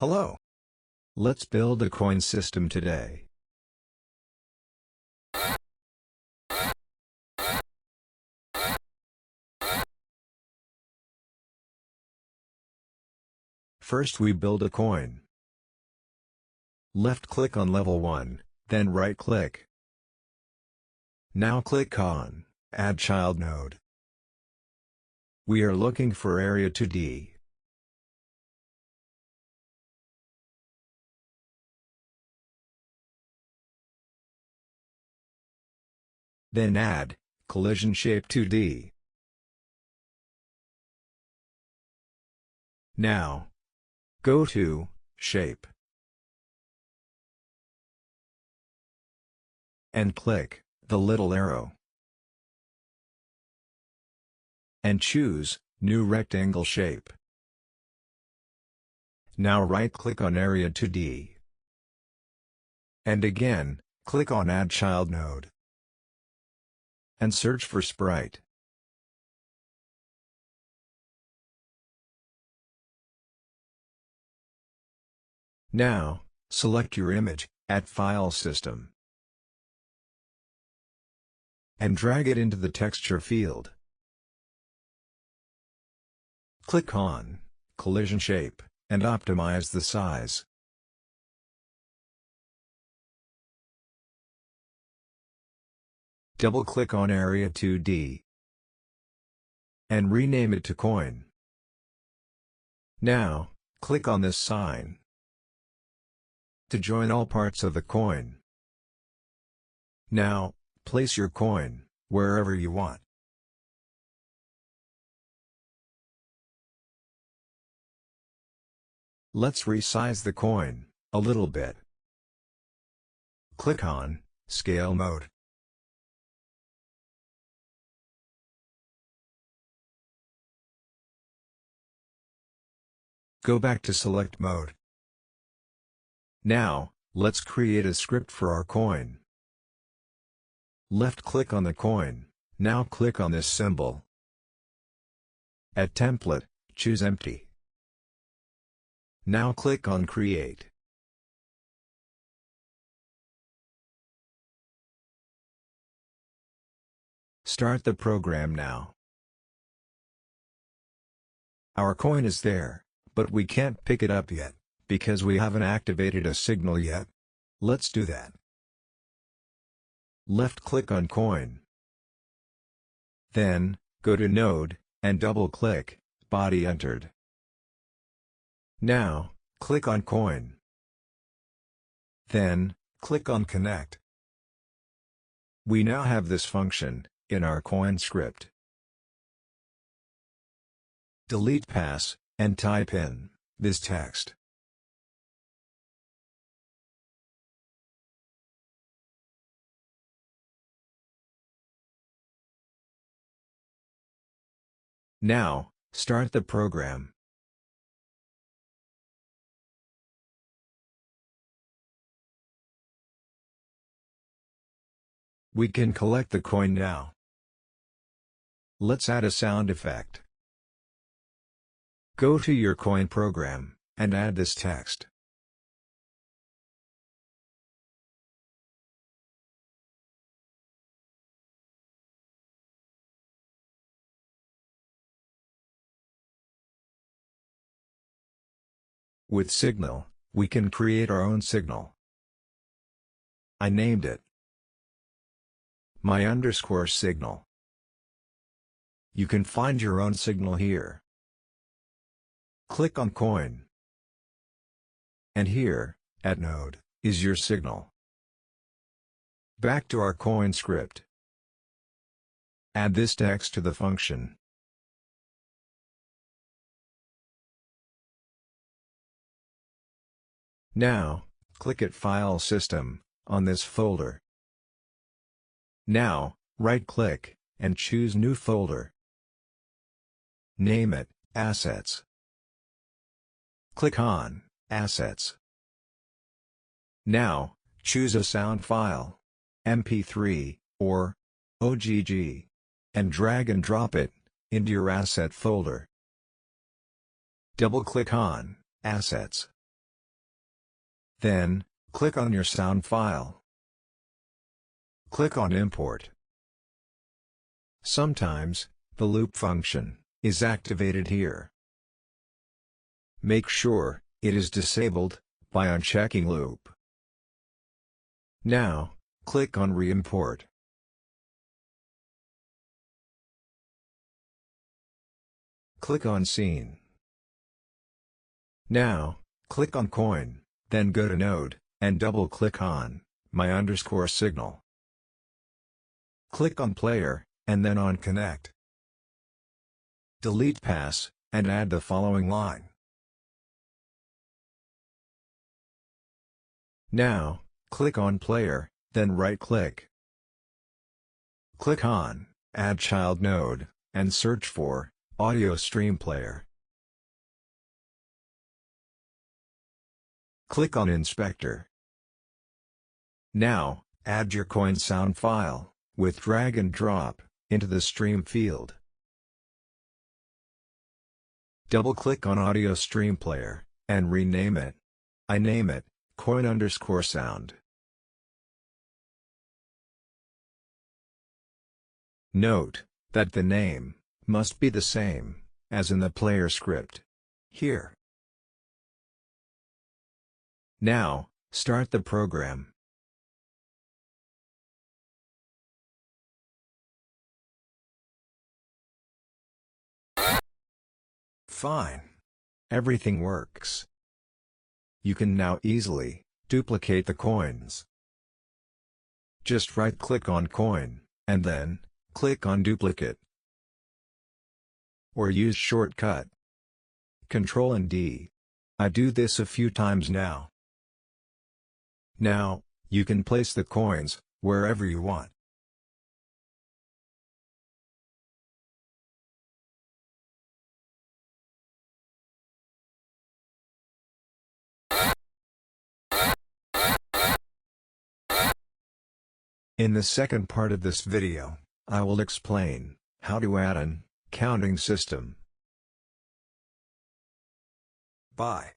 Hello. Let's build a coin system today. First we build a coin. Left-click on level 1, then right-click. Now click on Add Child Node. We are looking for Area 2D. Then add Collision Shape 2D. Now, go to Shape and click the little arrow and choose New Rectangle Shape. Now right-click on Area 2D and again, click on Add Child Node and search for Sprite. Now, select your image at File System and drag it into the texture field. Click on Collision Shape and optimize the size. Double-click on Area 2D and rename it to Coin. Now, click on this sign to join all parts of the coin. Now, place your coin wherever you want. Let's resize the coin a little bit. Click on Scale Mode. Go back to Select Mode. Now, let's create a script for our coin. Left-click on the coin, now click on this symbol. At Template, choose Empty. Now click on Create. Start the program now. Our coin is there, but we can't pick it up yet, because we haven't activated a signal yet. Let's do that. Left-click on Coin. Then, go to Node, and double-click Body Entered. Now, click on Coin. Then, click on Connect. We now have this function in our coin script. Delete pass, and type in this text. Now, start the program. We can collect the coin now. Let's add a sound effect. Go to your coin program, and add this text. With Signal, we can create our own signal. I named it my_signal. You can find your own signal here. Click on Coin. And here, at Node, is your signal. Back to our coin script. Add this text to the function. Now, click at File System, on this folder. Now, right-click, and choose New Folder. Name it Assets. Click on Assets. Now, choose a sound file, MP3, or OGG, and drag and drop it into your asset folder. Double-click on Assets. Then, click on your sound file. Click on Import. Sometimes, the loop function is activated here. Make sure it is disabled by unchecking loop. Now, click on Re-import. Click on Scene. Now, click on Coin, then go to Node, and double-click on My_Signal. Click on Player, and then on Connect. Delete Pass, and add the following line. Now, click on Player, then right-click. Click on Add Child Node, and search for Audio Stream Player. Click on Inspector. Now, add your coin sound file, with drag and drop, into the stream field. Double-click on Audio Stream Player, and rename it. I name it coin_sound. Note that the name must be the same as in the player script here. Now, start the program. Fine. Everything works. You can now easily duplicate the coins. Just right-click on coin, and then click on Duplicate. Or use shortcut Ctrl and D. I do this a few times now. Now, you can place the coins wherever you want. In the second part of this video, I will explain how to add an counting system. Bye.